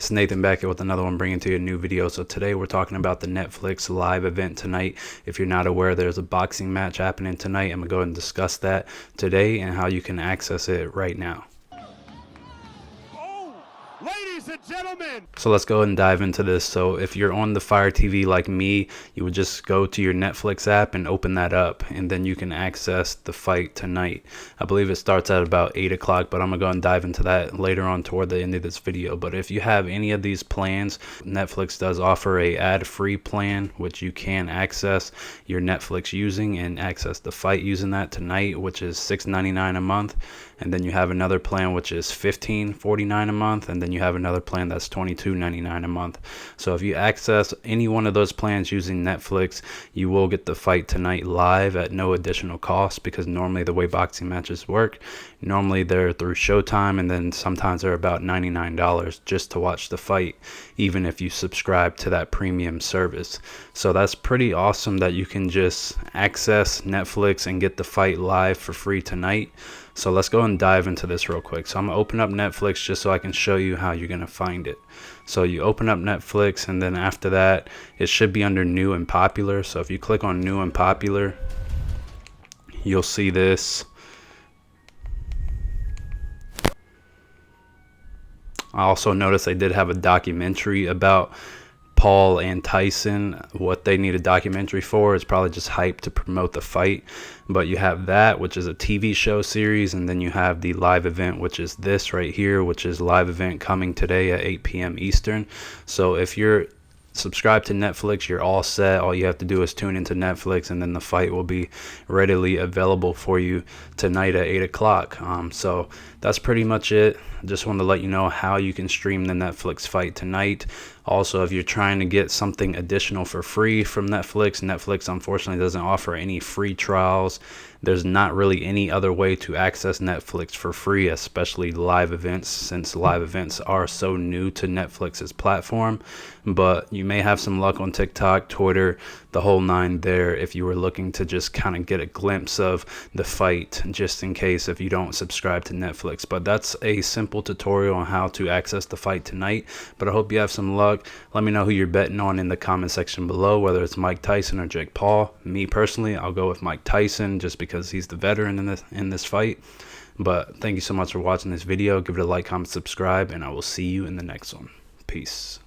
It's Nathan back here with another one, bringing to you a new video. So today we're talking about the Netflix live event tonight. If you're not aware, there's a boxing match happening tonight. I'm gonna go ahead and discuss that today and how you can access it right now. Ladies and gentlemen, so let's go ahead and dive into this. So if you're on the Fire TV like me, you would just go to your Netflix app and open that up, and then you can access the fight tonight. I believe it starts at about 8 o'clock, but I'm gonna go and dive into that later on toward the end of this video. But if you have any of these plans, Netflix does offer a ad-free plan, which you can access your Netflix using and access the fight using that tonight, which is $6.99 a month. And then you have another plan which is $15.49 a month, and then you have another plan that's $22.99 a month. So if you access any one of those plans using Netflix, you will get the fight tonight live at no additional cost, because normally the way boxing matches work, normally they're through Showtime, and then sometimes they're about $99 just to watch the fight, even if you subscribe to that premium service. So that's pretty awesome that you can just access Netflix and get the fight live for free tonight. So let's go and dive into this real quick. So I'm gonna open up Netflix just so I can show you how you're gonna find it. So you open up Netflix, and then after that, it should be under new and popular. So if you click on new and popular, you'll see this. I also noticed they did have a documentary about Paul and Tyson. What they need a documentary for is probably just hype to promote the fight. But you have that, which is a TV show series, and then you have the live event, which is this right here, which is live event coming today at 8 p.m. Eastern. So if you're subscribed to Netflix, you're all set. All you have to do is tune into Netflix, and then the fight will be readily available for you tonight at 8 o'clock. So that's pretty much it. Just wanted to let you know how you can stream the Netflix fight tonight. Also, if you're trying to get something additional for free from Netflix, Netflix unfortunately doesn't offer any free trials. There's not really any other way to access Netflix for free, especially live events, since live events are so new to Netflix's platform. But you may have some luck on TikTok, Twitter, the whole nine there, if you were looking to just kind of get a glimpse of the fight, just in case if you don't subscribe to Netflix. But that's a simple tutorial on how to access the fight tonight. But I hope you have some luck. Let me know who you're betting on in the comment section below, whether it's Mike Tyson or Jake Paul. Me personally, I'll go with Mike Tyson just because he's the veteran in this fight. But thank you so much for watching this video. Give it a like, comment, subscribe, and I will see you in the next one. Peace.